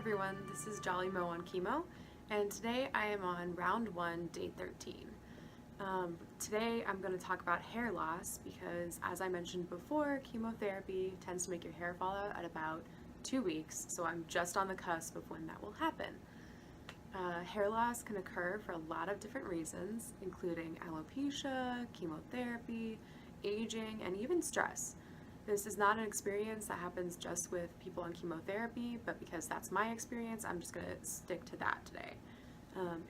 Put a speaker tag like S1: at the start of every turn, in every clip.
S1: everyone, this is Jolly Mo on chemo, and today I am on round 1, day 13. Today I'm going to talk about hair loss because, as I mentioned before, chemotherapy tends to make your hair fall out at about 2 weeks, so I'm just on the cusp of when that will happen. Hair loss can occur for a lot of different reasons, including alopecia, chemotherapy, aging, and even stress. This is not an experience that happens just with people on chemotherapy, but because that's my experience, I'm just going to stick to that today.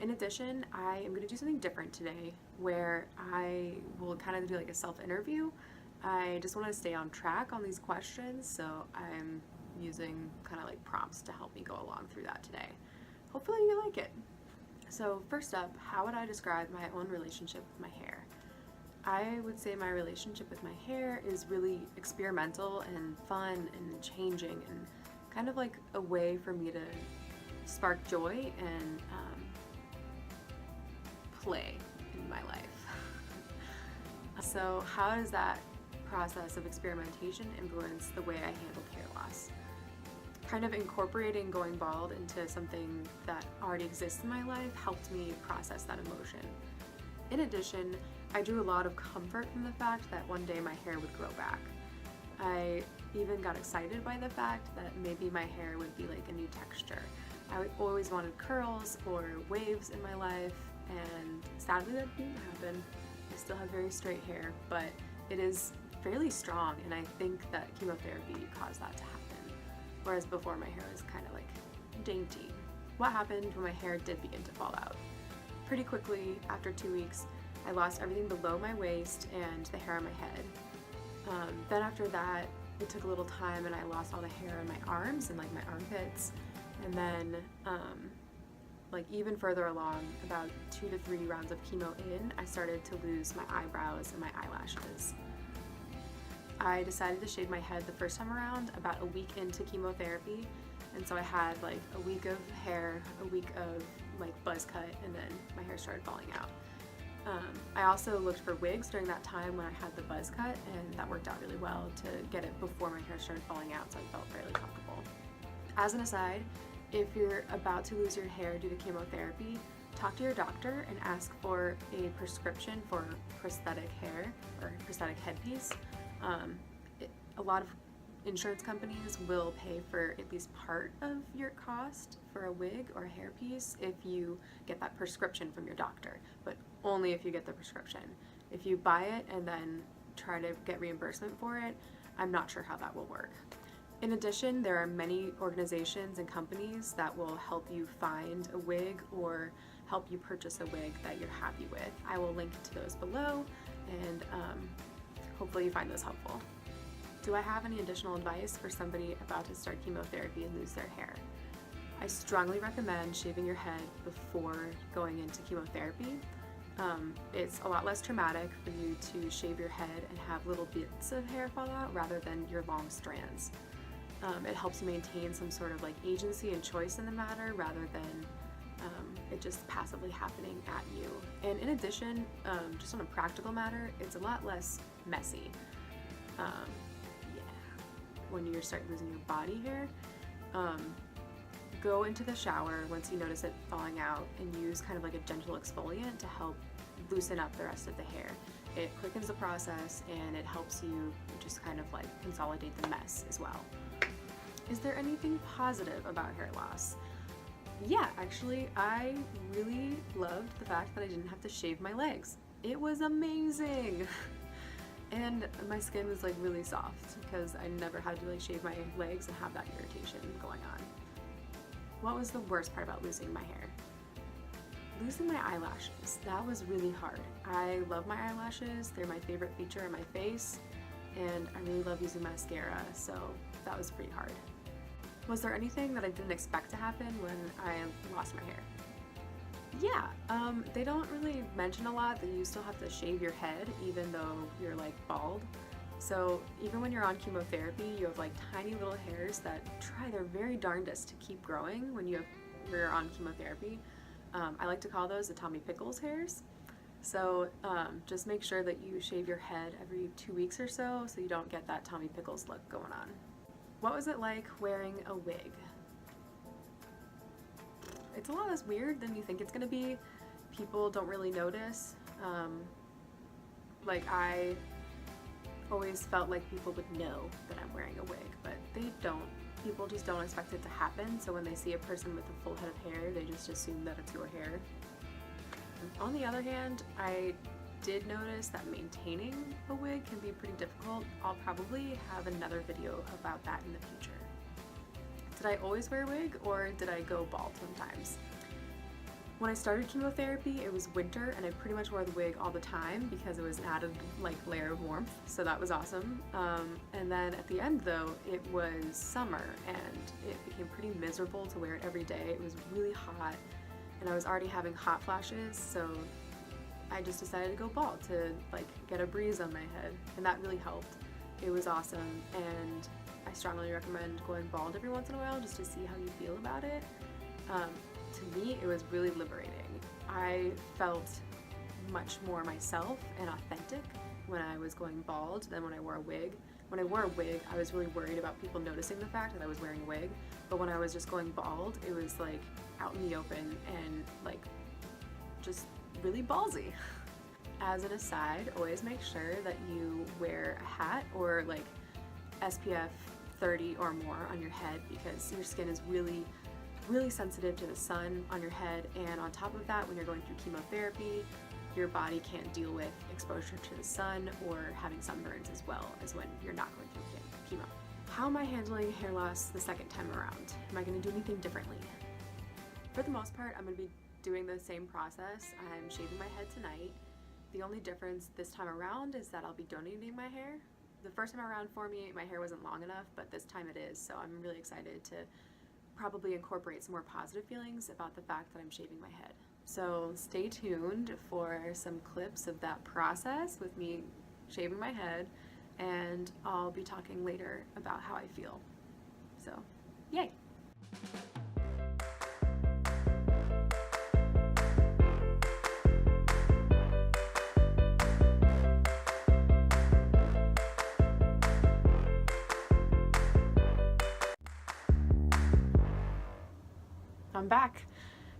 S1: In addition, I am going to do something different today where I will kind of do like a self-interview. I just want to stay on track on these questions, so I'm using kind of like prompts to help me go along through that today. Hopefully you like it. So first up, how would I describe my own relationship with my hair? I would say my relationship with my hair is really experimental and fun and changing and kind of like a way for me to spark joy and play in my life. So how does that process of experimentation influence the way I handle hair loss? Kind of incorporating going bald into something that already exists in my life helped me process that emotion. In addition, I drew a lot of comfort from the fact that one day my hair would grow back. I even got excited by the fact that maybe my hair would be like a new texture. I always wanted curls or waves in my life, and sadly that didn't happen. I still have very straight hair, but it is fairly strong, and I think that chemotherapy caused that to happen. Whereas before my hair was kind of like dainty. What happened when my hair did begin to fall out? Pretty quickly, after 2 weeks, I lost everything below my waist and the hair on my head. Then after that, it took a little time and I lost all the hair on my arms and like my armpits. And then like even further along, about 2 to 3 rounds of chemo in, I started to lose my eyebrows and my eyelashes. I decided to shave my head the first time around about a week into chemotherapy. And so I had like a week of hair, a week of like buzz cut, and then my hair started falling out. I also looked for wigs during that time when I had the buzz cut, and that worked out really well to get it before my hair started falling out, so I felt fairly comfortable. As an aside, if you're about to lose your hair due to chemotherapy, talk to your doctor and ask for a prescription for prosthetic hair or prosthetic headpiece. A lot of insurance companies will pay for at least part of your cost for a wig or a hairpiece if you get that prescription from your doctor, but only if you get the prescription. If you buy it and then try to get reimbursement for it, I'm not sure how that will work. In addition, there are many organizations and companies that will help you find a wig or help you purchase a wig that you're happy with. I will link to those below, and hopefully you find those helpful. Do I have any additional advice for somebody about to start chemotherapy and lose their hair? I strongly recommend shaving your head before going into chemotherapy. It's a lot less traumatic for you to shave your head and have little bits of hair fall out rather than your long strands. It helps you maintain some sort of like agency and choice in the matter rather than it just passively happening at you. And in addition, just on a practical matter, it's a lot less messy. When you start losing your body hair, go into the shower once you notice it falling out and use kind of like a gentle exfoliant to help loosen up the rest of the hair. It quickens the process and it helps you just kind of like consolidate the mess as well. Is there anything positive about hair loss? Yeah, actually, I really loved the fact that I didn't have to shave my legs. It was amazing! And my skin was like really soft because I never had to like shave my legs and have that irritation going on. What was the worst part about losing my hair? Losing my eyelashes. That was really hard. I love my eyelashes. They're my favorite feature on my face, and I really love using mascara, so that was pretty hard. Was there anything that I didn't expect to happen when I lost my hair? Yeah, they don't really mention a lot that you still have to shave your head even though you're like bald. So even when you're on chemotherapy, you have like tiny little hairs that try their very darndest to keep growing when you're on chemotherapy. I like to call those the Tommy Pickles hairs. So just make sure that you shave your head every 2 weeks or so you don't get that Tommy Pickles look going on. What was it like wearing a wig? it's a lot less weird than you think it's gonna be. People don't really notice. Like, I always felt like people would know that I'm wearing a wig, but they don't. People just don't expect it to happen, so when they see a person with a full head of hair, they just assume that it's your hair. On the other hand, I did notice that maintaining a wig can be pretty difficult. I'll probably have another video about that in the future. Did I always wear a wig, or did I go bald sometimes? When I started chemotherapy, it was winter, and I pretty much wore the wig all the time because it was an added layer of warmth, so that was awesome. And then at the end though, it was summer, and it became pretty miserable to wear it every day. It was really hot, and I was already having hot flashes, so I just decided to go bald to get a breeze on my head, and that really helped. It was awesome, and I strongly recommend going bald every once in a while just to see how you feel about it. To me, it was really liberating. I felt much more myself and authentic when I was going bald than when I wore a wig. When I wore a wig, I was really worried about people noticing the fact that I was wearing a wig, but when I was just going bald, it was out in the open and just really ballsy. As an aside, always make sure that you wear a hat or SPF 30 or more on your head, because your skin is really sensitive to the sun on your head, and on top of that, when you're going through chemotherapy, your body can't deal with exposure to the sun or having sunburns as well as when you're not going through chemo. How am I handling hair loss the second time around? Am I going to do anything differently? For the most part, I'm going to be doing the same process. I'm shaving my head tonight. The only difference this time around is that I'll be donating my hair. The first time around for me, my hair wasn't long enough, but this time it is, so I'm really excited to probably incorporate some more positive feelings about the fact that I'm shaving my head. So stay tuned for some clips of that process with me shaving my head, and I'll be talking later about how I feel. So, yay! I'm back.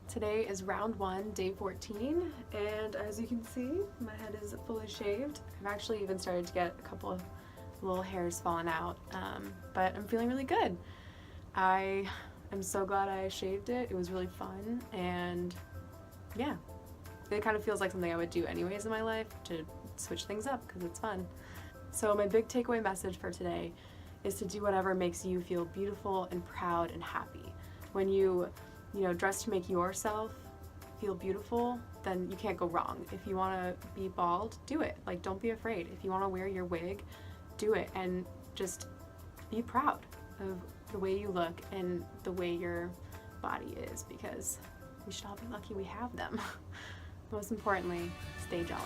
S1: Today is round 1, day 14, and as you can see, my head is fully shaved. I've actually even started to get a couple of little hairs falling out, but I'm feeling really good. I am so glad I shaved it. It was really fun, and yeah, it kind of feels like something I would do anyways in my life, to switch things up because it's fun. So my big takeaway message for today is to do whatever makes you feel beautiful and proud and happy. When you dress to make yourself feel beautiful, then you can't go wrong. If you want to be bald, do it. Don't be afraid. If you want to wear your wig, do it, and just be proud of the way you look and the way your body is, because we should all be lucky we have them. Most importantly, stay jolly.